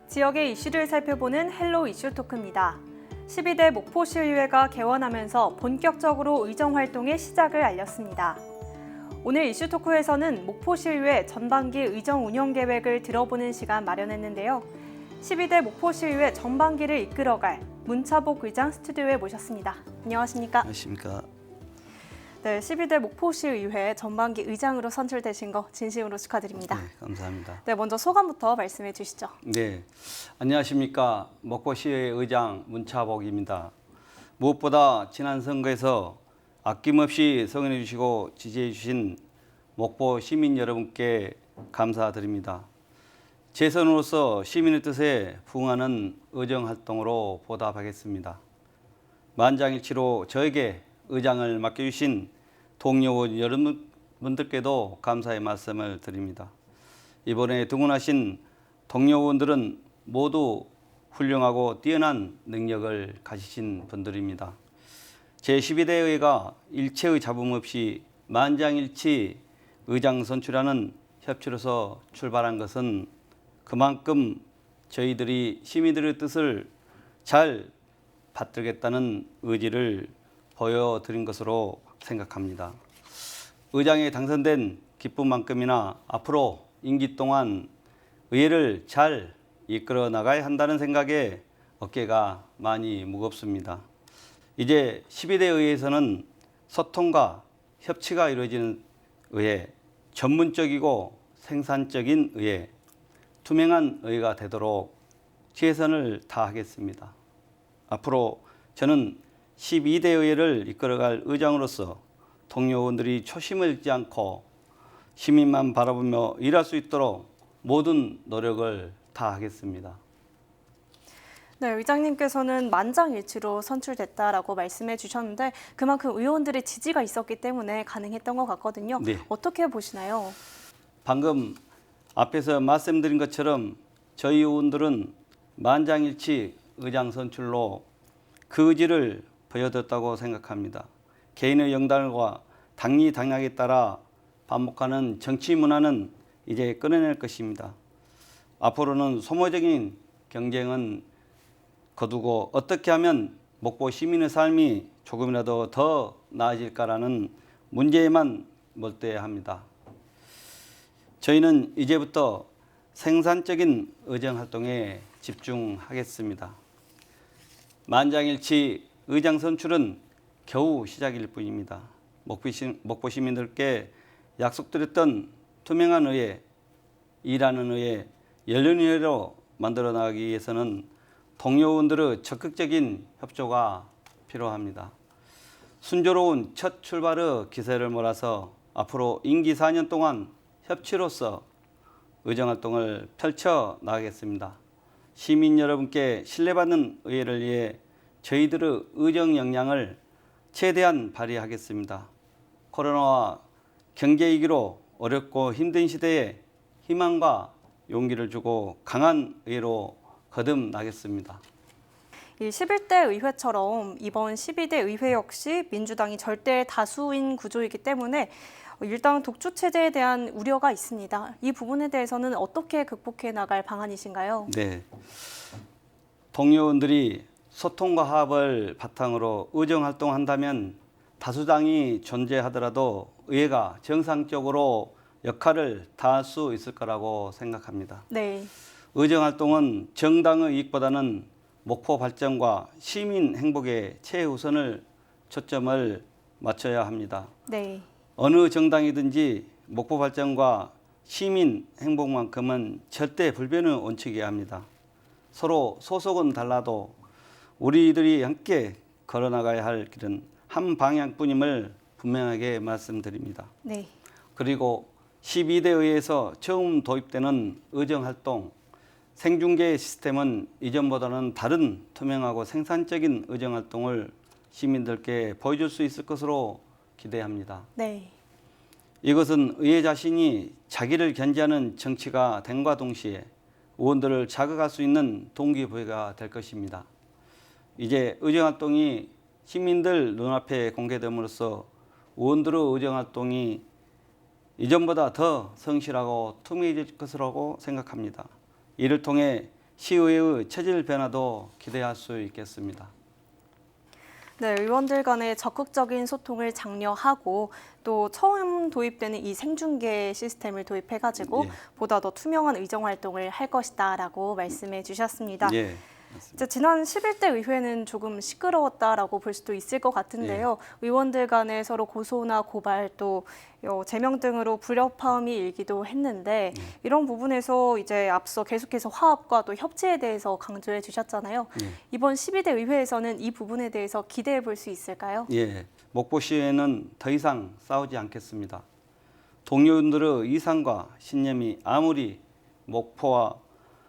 지역의 이슈를 살펴보는 헬로 이슈 토크입니다. 12대 목포시의회가 개원하면서 본격적으로 의정 활동의 시작을 알렸습니다. 오늘 이슈 토크에서는 목포시의회 전반기 의정 운영 계획을 들어보는 시간 마련했는데요. 12대 목포시의회 전반기를 이끌어갈 문차복 의장 스튜디오에 모셨습니다. 안녕하십니까? 안녕하십니까? 네, 12대 목포시의회 전반기 의장으로 선출되신 거 진심으로 축하드립니다. 네, 감사합니다. 네, 먼저 소감부터 말씀해 주시죠. 네, 안녕하십니까? 목포시의 의장 문차복입니다. 무엇보다 지난 선거에서 아낌없이 성원해 주시고 지지해 주신 목포 시민 여러분께 감사드립니다. 재선으로서 시민의 뜻에 부응하는 의정 활동으로 보답하겠습니다. 만장일치로 저에게 의장을 맡겨주신 동료 여러분들께도 감사의 말씀을 드립니다. 이번에 등원하신 동료 의원들은 모두 훌륭하고 뛰어난 능력을 가지신 분들입니다. 제12대 의회가 일체의 잡음 없이 만장일치 의장 선출하는 협치로서 출발한 것은 그만큼 저희들이 시민들의 뜻을 잘 받들겠다는 의지를 보여드린 것으로 생각합니다. 의장에 당선된 기쁨만큼이나 앞으로 임기 동안 의회를 잘 이끌어 나가야 한다는 생각에 어깨가 많이 무겁습니다. 이제 12대 의회에서는 소통과 협치가 이루어지는 의회, 전문적이고 생산적인 의회, 투명한 의회가 되도록 최선을 다하겠습니다. 앞으로 저는 12대 의회를 이끌어갈 의장으로서 동료 의원들이 초심을 잃지 않고 시민만 바라보며 일할 수 있도록 모든 노력을 다하겠습니다. 네, 의장님께서는 만장일치로 선출됐다라고 말씀해 주셨는데 그만큼 의원들의 지지가 있었기 때문에 가능했던 것 같거든요. 네. 어떻게 보시나요? 방금 앞에서 말씀드린 것처럼 저희 의원들은 만장일치 의장 선출로 그 의지를 보여줬다고 생각합니다. 개인의 영달과 당리 당략에 따라 반복하는 정치 문화는 이제 끊어낼 것입니다. 앞으로는 소모적인 경쟁은 거두고 어떻게 하면 목포 시민의 삶이 조금이라도 더 나아질까라는 문제에만 몰두해야 합니다. 저희는 이제부터 생산적인 의정 활동에 집중하겠습니다. 만장일치 의장 선출은 겨우 시작일 뿐입니다. 목포 시민들께 약속드렸던 투명한 의회, 일하는 의회, 열린 의회로 만들어 나가기 위해서는 동료 의원들의 적극적인 협조가 필요합니다. 순조로운 첫 출발의 기세를 몰아서 앞으로 임기 4년 동안 협치로서 의정 활동을 펼쳐 나가겠습니다. 시민 여러분께 신뢰받는 의회를 위해 저희들의 의정 역량을 최대한 발휘하겠습니다. 코로나와 경제 위기로 어렵고 힘든 시대에 희망과 용기를 주고 강한 의회로 거듭나겠습니다. 이 11대 의회처럼 이번 12대 의회 역시 민주당이 절대 다수인 구조이기 때문에 일당 독주 체제에 대한 우려가 있습니다. 이 부분에 대해서는 어떻게 극복해 나갈 방안이신가요? 네, 동료 의원들이 소통과 화합을 바탕으로 의정 활동한다면 다수당이 존재하더라도 의회가 정상적으로 역할을 다할 수 있을 거라고 생각합니다. 네. 의정 활동은 정당의 이익보다는 목포 발전과 시민 행복에 최우선을 초점을 맞춰야 합니다. 네. 어느 정당이든지 목포 발전과 시민 행복만큼은 절대 불변의 원칙이어야 합니다. 서로 소속은 달라도 우리들이 함께 걸어나가야 할 길은 한 방향뿐임을 분명하게 말씀드립니다. 네. 그리고 12대 의회에서 처음 도입되는 의정활동, 생중계 시스템은 이전보다는 다른 투명하고 생산적인 의정활동을 시민들께 보여줄 수 있을 것으로 기대합니다. 네. 이것은 의회 자신이 자기를 견제하는 정치가 됨과 동시에 의원들을 자극할 수 있는 동기부여가 될 것입니다. 이제 의정활동이 시민들 눈앞에 공개됨으로써 의원들의 의정활동이 이전보다 더 성실하고 투명해질 것이라고 생각합니다. 이를 통해 시의회의 체질 변화도 기대할 수 있겠습니다. 네, 의원들 간의 적극적인 소통을 장려하고 또 처음 도입되는 이 생중계 시스템을 도입해가지고 예. 보다 더 투명한 의정 활동을 할 것이다라고 말씀해 주셨습니다. 예, 맞습니다. 이제 지난 11대 의회는 조금 시끄러웠다라고 볼 수도 있을 것 같은데요. 의원들 간에 서로 고소나 고발 또 제명 등으로 불협화음이 일기도 했는데 이런 부분에서 이제 앞서 계속해서 화합과 또 협치에 대해서 강조해 주셨잖아요. 이번 12대 의회에서는 이 부분에 대해서 기대해 볼 수 있을까요? 예, 목포시에는 더 이상 싸우지 않겠습니다. 동료들의 이상과 신념이 아무리 목포와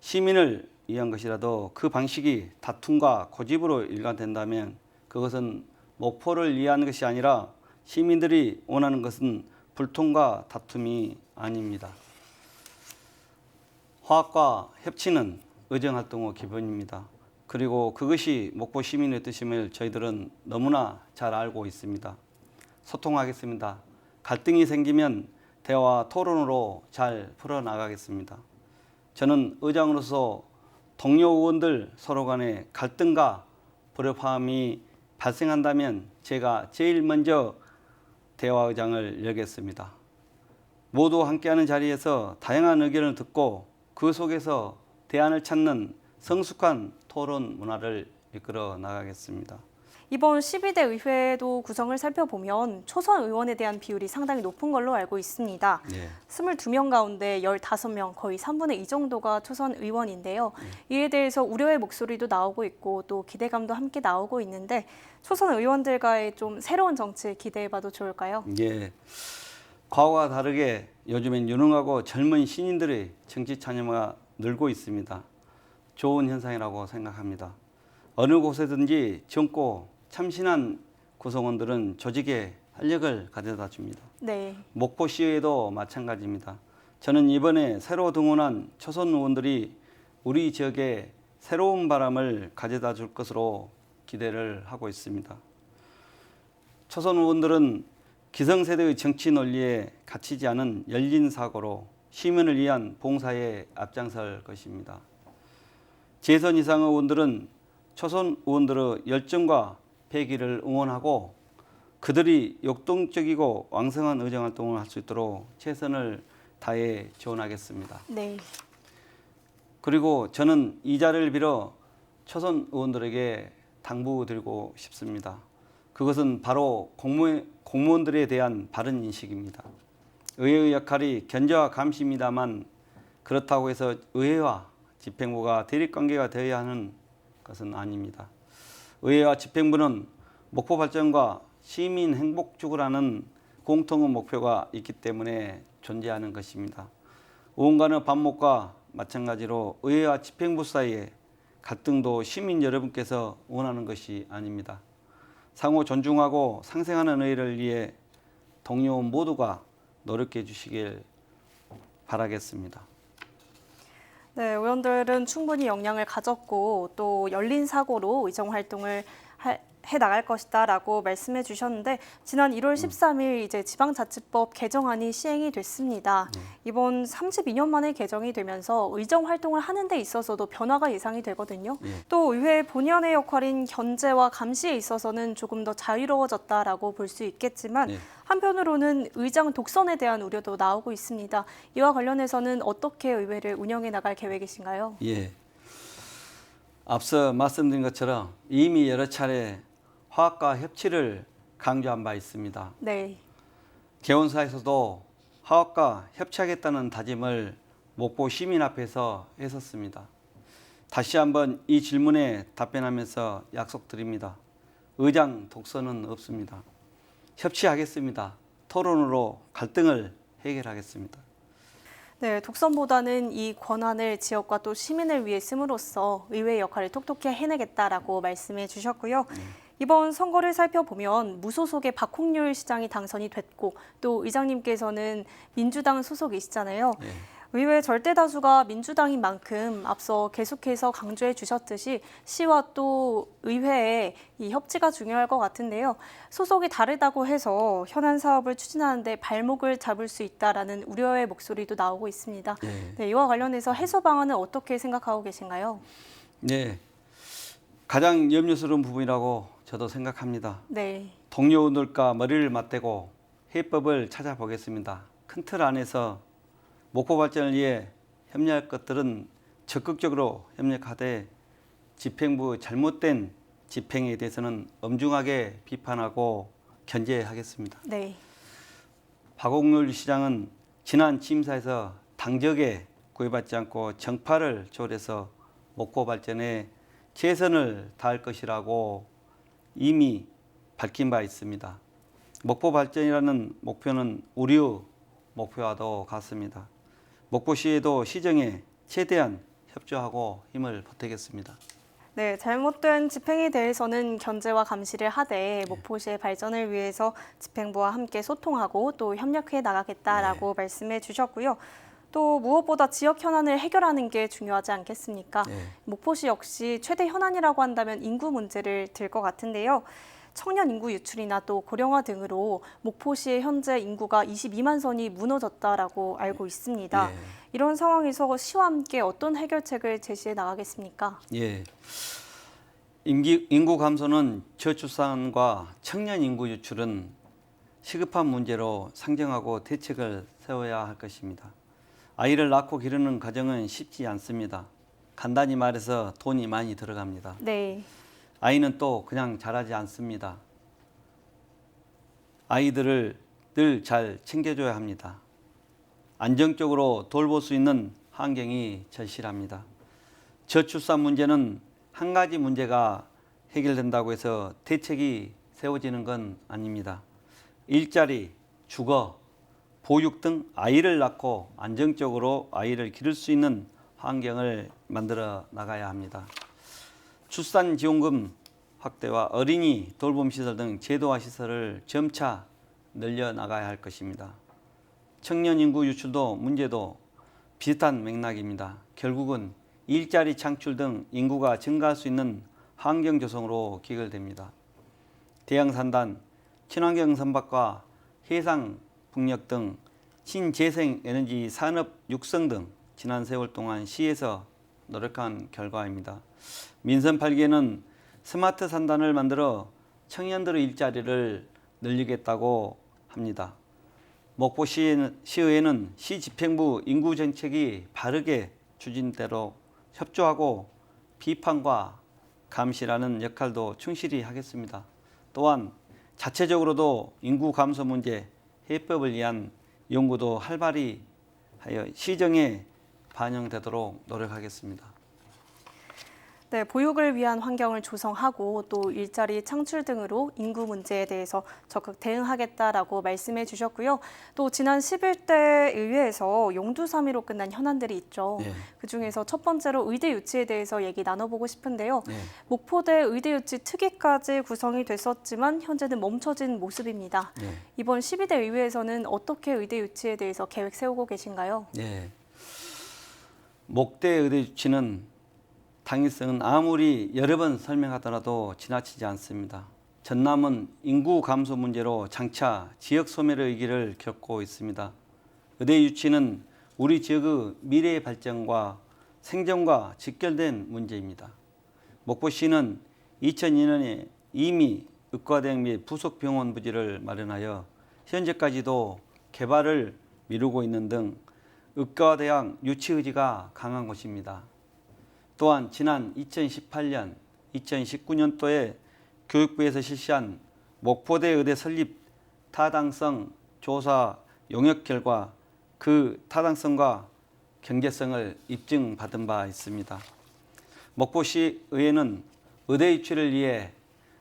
시민을 위한 것이라도 그 방식이 다툼과 고집으로 일관된다면 그것은 목포를 위한 것이 아니라 시민들이 원하는 것은 불통과 다툼이 아닙니다. 화합과 협치는 의정활동의 기본입니다. 그리고 그것이 목포 시민의 뜻임을 저희들은 너무나 잘 알고 있습니다. 소통하겠습니다. 갈등이 생기면 대화 토론으로 잘 풀어나가겠습니다. 저는 의장으로서 동료 의원들 서로 간의 갈등과 불협화음이 발생한다면 제가 제일 먼저 대화의장을 열겠습니다. 모두 함께하는 자리에서 다양한 의견을 듣고 그 속에서 대안을 찾는 성숙한 토론 문화를 이끌어 나가겠습니다. 이번 12대 의회도 구성을 살펴보면 초선 의원에 대한 비율이 상당히 높은 걸로 알고 있습니다. 예. 22명 가운데 15명, 거의 3분의 2 정도가 초선 의원인데요. 이에 대해서 우려의 목소리도 나오고 있고 또 기대감도 함께 나오고 있는데 초선 의원들과의 좀 새로운 정치 기대해봐도 좋을까요? 예. 과거와 다르게 요즘엔 유능하고 젊은 신인들의 정치 참여가 늘고 있습니다. 좋은 현상이라고 생각합니다. 어느 곳에든지 젊고 참신한 구성원들은 조직에 활력을 가져다 줍니다. 네. 목포시에도 마찬가지입니다. 저는 이번에 새로 등원한 초선 의원들이 우리 지역에 새로운 바람을 가져다 줄 것으로 기대를 하고 있습니다. 초선 의원들은 기성세대의 정치 논리에 갇히지 않은 열린 사고로 시민을 위한 봉사에 앞장설 것입니다. 재선 이상 의원들은 초선 의원들의 열정과 패기를 응원하고 그들이 역동적이고 왕성한 의정활동을 할 수 있도록 최선을 다해 지원하겠습니다. 네. 그리고 저는 이 자리를 빌어 초선 의원들에게 당부드리고 싶습니다. 그것은 바로 공무원들에 대한 바른 인식입니다. 의회의 역할이 견제와 감시입니다만 그렇다고 해서 의회와 집행부가 대립관계가 되어야 하는 것은 아닙니다. 의회와 집행부는 목포 발전과 시민 행복 추구라는 공통의 목표가 있기 때문에 존재하는 것입니다. 의원간의 반목과 마찬가지로 의회와 집행부 사이에 갈등도 시민 여러분께서 원하는 것이 아닙니다. 상호 존중하고 상생하는 의회를 위해 동료 모두가 노력해 주시길 바라겠습니다. 네, 의원들은 충분히 역량을 가졌고 또 열린 사고로 의정 활동을 해 나갈 것이다라고 말씀해 주셨는데 지난 1월 13일 이제 지방자치법 개정안이 시행이 됐습니다. 이번 32년 만에 개정이 되면서 의정 활동을 하는 데 있어서도 변화가 예상이 되거든요. 또 의회 본연의 역할인 견제와 감시에 있어서는 조금 더 자유로워졌다라고 볼 수 있겠지만 한편으로는 의장 독선에 대한 우려도 나오고 있습니다. 이와 관련해서는 어떻게 의회를 운영해 나갈 계획이신가요? 예. 앞서 말씀드린 것처럼 이미 여러 차례 화합과 협치를 강조한 바 있습니다. 네. 개원사에서도 화합과 협치하겠다는 다짐을 목포 시민 앞에서 했었습니다. 다시 한번 이 질문에 답변하면서 약속드립니다. 의장 독선은 없습니다. 협치하겠습니다. 토론으로 갈등을 해결하겠습니다. 네, 독선보다는 이 권한을 지역과 또 시민을 위해 씀으로써 의회의 역할을 톡톡히 해내겠다라고 말씀해 주셨고요. 이번 선거를 살펴보면 무소속의 박홍률 시장이 당선이 됐고 또 의장님께서는 민주당 소속이시잖아요. 의회 절대 다수가 민주당인 만큼 앞서 계속해서 강조해 주셨듯이 시와 또 의회의 이 협치가 중요할 것 같은데요. 소속이 다르다고 해서 현안 사업을 추진하는데 발목을 잡을 수 있다라는 우려의 목소리도 나오고 있습니다. 네, 이와 관련해서 해소 방안은 어떻게 생각하고 계신가요? 네, 가장 염려스러운 부분이라고 저도 생각합니다. 네. 동료들과 머리를 맞대고 해법을 찾아보겠습니다. 큰 틀 안에서 목포 발전을 위해 협력할 것들은 적극적으로 협력하되 집행부 잘못된 집행에 대해서는 엄중하게 비판하고 견제하겠습니다. 네. 박옥률 시장은 지난 취임사에서 당적에 구애받지 않고 정파를 초월해서 목포 발전에 최선을 다할 것이라고 이미 밝힌 바 있습니다. 목포 발전이라는 목표는 우리의 목표와도 같습니다. 목포시에도 시정에 최대한 협조하고 힘을 보태겠습니다. 네, 잘못된 집행에 대해서는 견제와 감시를 하되 목포시의 발전을 위해서 집행부와 함께 소통하고 또 협력해 나가겠다라고 말씀해 주셨고요. 또 무엇보다 지역 현안을 해결하는 게 중요하지 않겠습니까? 목포시 역시 최대 현안이라고 한다면 인구 문제를 들 것 같은데요. 청년 인구 유출이나 또 고령화 등으로 목포시의 현재 인구가 22만 선이 무너졌다라고 알고 있습니다. 이런 상황에서 시와 함께 어떤 해결책을 제시해 나가겠습니까? 예. 인구 감소는 저출산과 청년 인구 유출은 시급한 문제로 상정하고 대책을 세워야 할 것입니다. 아이를 낳고 기르는 과정은 쉽지 않습니다. 간단히 말해서 돈이 많이 들어갑니다. 네. 아이는 또 그냥 자라지 않습니다. 아이들을 늘 잘 챙겨줘야 합니다. 안정적으로 돌볼 수 있는 환경이 절실합니다. 저출산 문제는 한 가지 문제가 해결된다고 해서 대책이 세워지는 건 아닙니다. 일자리, 주거, 보육 등 아이를 낳고 안정적으로 아이를 기를 수 있는 환경을 만들어 나가야 합니다. 출산지원금 확대와 어린이 돌봄시설 등 제도화 시설을 점차 늘려나가야 할 것입니다. 청년 인구 유출도 문제도 비슷한 맥락입니다. 결국은 일자리 창출 등 인구가 증가할 수 있는 환경 조성으로 귀결됩니다. 대양산단, 친환경 선박과 해상 풍력 등 신재생 에너지 산업 육성 등 지난 세월 동안 시에서 노력한 결과입니다. 민선 8기에는 스마트 산단을 만들어 청년들의 일자리를 늘리겠다고 합니다. 목포시의회는 시집행부 인구정책이 바르게 추진되도록 협조하고 비판과 감시라는 역할도 충실히 하겠습니다. 또한 자체적으로도 인구 감소 문제 해법을 위한 연구도 활발히 하여 시정에 반영되도록 노력하겠습니다. 네, 보육을 위한 환경을 조성하고 또 일자리 창출 등으로 인구 문제에 대해서 적극 대응하겠다라고 말씀해 주셨고요. 또 지난 11대 의회에서 용두사미로 끝난 현안들이 있죠. 그중에서 첫 번째로 의대 유치에 대해서 얘기 나눠보고 싶은데요. 목포대 의대 유치 특위까지 구성이 됐었지만 현재는 멈춰진 모습입니다. 이번 12대 의회에서는 어떻게 의대 유치에 대해서 계획 세우고 계신가요? 목대 의대 유치는 당위성은 아무리 여러 번 설명하더라도 지나치지 않습니다. 전남은 인구 감소 문제로 장차 지역 소멸의 위기를 겪고 있습니다. 의대 유치는 우리 지역의 미래 발전과 생존과 직결된 문제입니다. 목포시는 2002년에 이미 의과대학 및 부속병원 부지를 마련하여 현재까지도 개발을 미루고 있는 등 의과대학 유치 의지가 강한 곳입니다. 또한 지난 2018년, 2019년도에 교육부에서 실시한 목포대 의대 설립 타당성 조사 용역 결과 그 타당성과 경제성을 입증받은 바 있습니다. 목포시 의회는 의대 유치를 위해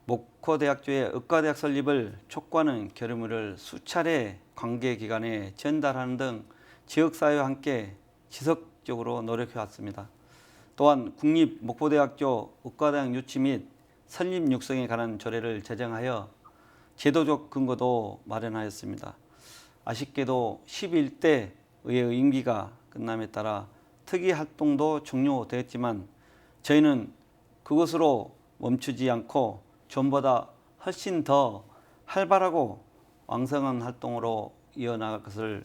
목포대학교의 의과대학 설립을 촉구하는 결의문을 수차례 관계기관에 전달하는 등 지역사회와 함께 지속적으로 노력해왔습니다. 또한 국립목포대학교 의과대학 유치 및 설립 육성에 관한 조례를 제정하여 제도적 근거도 마련하였습니다. 아쉽게도 11대 의회의 임기가 끝남에 따라 특이 활동도 종료되었지만 저희는 그것으로 멈추지 않고 전보다 훨씬 더 활발하고 왕성한 활동으로 이어나갈 것을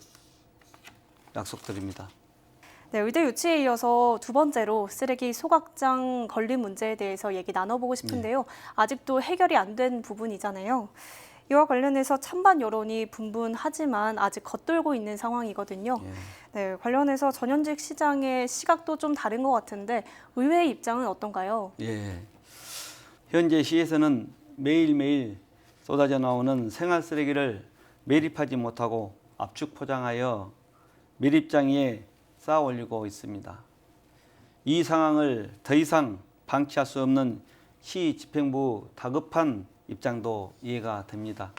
약속드립니다. 네, 의대 유치에 이어서 두 번째로 쓰레기 소각장 건립 문제에 대해서 얘기 나눠보고 싶은데요. 아직도 해결이 안 된 부분이잖아요. 이와 관련해서 찬반 여론이 분분하지만 아직 겉돌고 있는 상황이거든요. 네, 관련해서 전현직 시장의 시각도 좀 다른 것 같은데 의회의 입장은 어떤가요? 현재 시에서는 매일매일 쏟아져 나오는 생활 쓰레기를 매립하지 못하고 압축 포장하여 매립장에 쌓아 올리고 있습니다. 이 상황을 더 이상 방치할 수 없는 시 집행부 다급한 입장도 이해가 됩니다.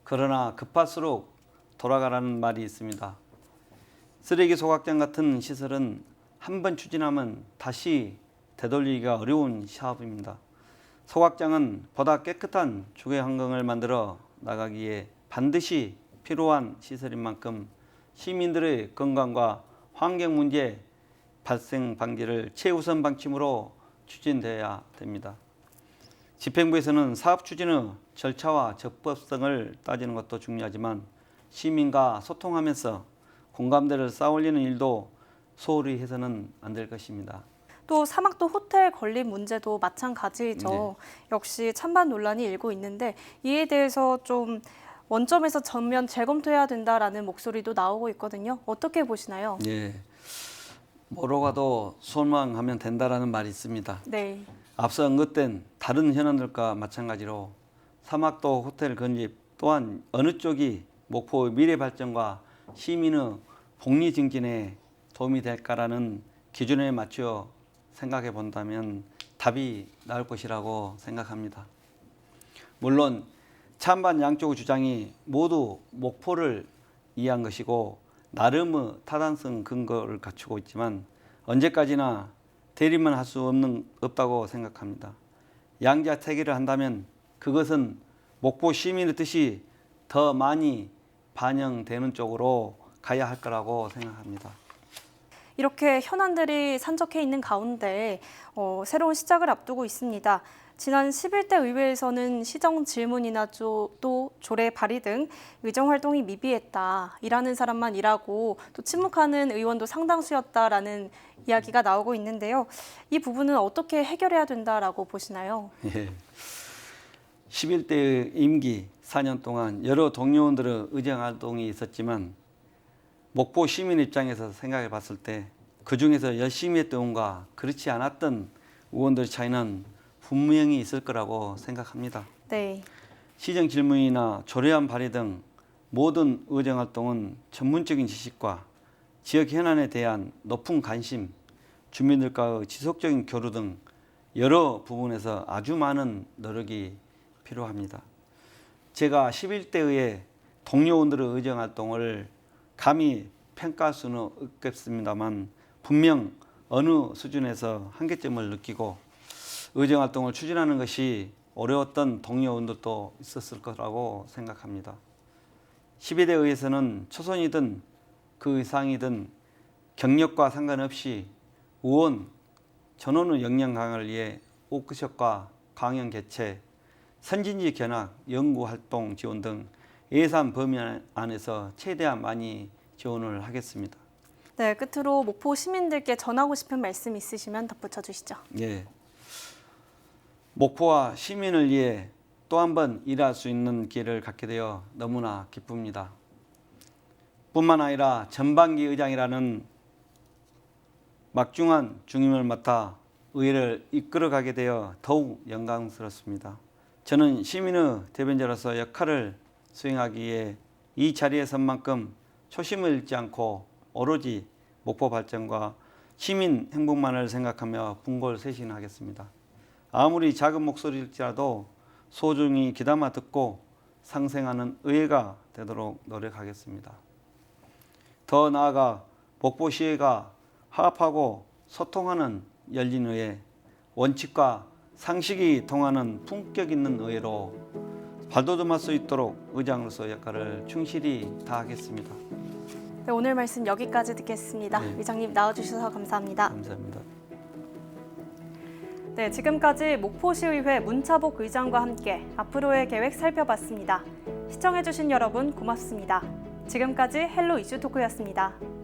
그러나 급할수록 돌아가라는 말이 있습니다. 쓰레기 소각장 같은 시설은 한번 추진하면 다시 되돌리기가 어려운 사업입니다. 소각장은 보다 깨끗한 주거 환경을 만들어 나가기에 반드시 필요한 시설인 만큼 시민들의 건강과 환경 문제 발생 방지를 최우선 방침으로 추진되어야 됩니다. 집행부에서는 사업 추진의 절차와 적법성을 따지는 것도 중요하지만 시민과 소통하면서 공감대를 쌓아올리는 일도 소홀히 해서는 안 될 것입니다. 또 사막도 호텔 건립 문제도 마찬가지죠. 네. 역시 찬반 논란이 일고 있는데 이에 대해서 좀 원점에서 전면 재검토해야 된다라는 목소리도 나오고 있거든요. 어떻게 보시나요? 뭐로 가도 소망하면 된다라는 말이 있습니다. 네. 앞서 언급된 다른 현안들과 마찬가지로 사막도 호텔 건립 또한 어느 쪽이 목포의 미래 발전과 시민의 복리 증진에 도움이 될까라는 기준에 맞추어 생각해 본다면 답이 나올 것이라고 생각합니다. 물론 찬반 양쪽 주장이 모두 목포를 이해한 것이고 나름의 타당성 근거를 갖추고 있지만 언제까지나 대립만 할 수 없다고 생각합니다. 양자택일을 한다면 그것은 목포 시민의 뜻이 더 많이 반영되는 쪽으로 가야 할 거라고 생각합니다. 이렇게 현안들이 산적해 있는 가운데 새로운 시작을 앞두고 있습니다. 지난 11대 의회에서는 시정 질문이나 또 조례 발의 등 의정 활동이 미비했다. 일하는 사람만 일하고 또 침묵하는 의원도 상당수였다라는 이야기가 나오고 있는데요. 이 부분은 어떻게 해결해야 된다라고 보시나요? 11대 임기 4년 동안 여러 동료원들의 의정 활동이 있었지만 목포 시민 입장에서 생각해 봤을 때 그중에서 열심히 했던 의원과 그렇지 않았던 의원들의 차이는 분명히 있을 거라고 생각합니다. 네. 시정 질문이나 조례안 발의 등 모든 의정 활동은 전문적인 지식과 지역 현안에 대한 높은 관심, 주민들과의 지속적인 교류 등 여러 부분에서 아주 많은 노력이 필요합니다. 제가 11대의 동료원들의 의정 활동을 감히 평가할 수는 없겠습니다만 분명 어느 수준에서 한계점을 느끼고 의정 활동을 추진하는 것이 어려웠던 동료원들도 있었을 거라고 생각합니다. 12대 의회에서는 초선이든 그 이상이든 경력과 상관없이 의원, 전원의 역량 강화를 위해 워크숍과 강연 개최, 선진지 견학, 연구활동 지원 등 예산 범위 안에서 최대한 많이 지원을 하겠습니다. 네, 끝으로 목포 시민들께 전하고 싶은 말씀 있으시면 덧붙여 주시죠. 목포와 시민을 위해 또 한 번 일할 수 있는 기회를 갖게 되어 너무나 기쁩니다. 뿐만 아니라 전반기 의장이라는 막중한 중임을 맡아 의회를 이끌어가게 되어 더욱 영광스럽습니다. 저는 시민의 대변자로서 역할을 수행하기에 이 자리에 선 만큼 초심을 잃지 않고 오로지 목포 발전과 시민 행복만을 생각하며 분골쇄신하겠습니다. 아무리 작은 목소리일지라도 소중히 귀담아 듣고 상생하는 의회가 되도록 노력하겠습니다. 더 나아가 목포시의회가 화합하고 소통하는 열린 의회, 원칙과 상식이 통하는 품격 있는 의회로 발돋움할 수 있도록 의장으로서 역할을 충실히 다하겠습니다. 네, 오늘 말씀 여기까지 듣겠습니다. 네. 의장님 나와주셔서 감사합니다. 감사합니다. 네, 지금까지 목포시의회 문차복 의장과 함께 앞으로의 계획 살펴봤습니다. 시청해주신 여러분 고맙습니다. 지금까지 헬로 이슈토크였습니다.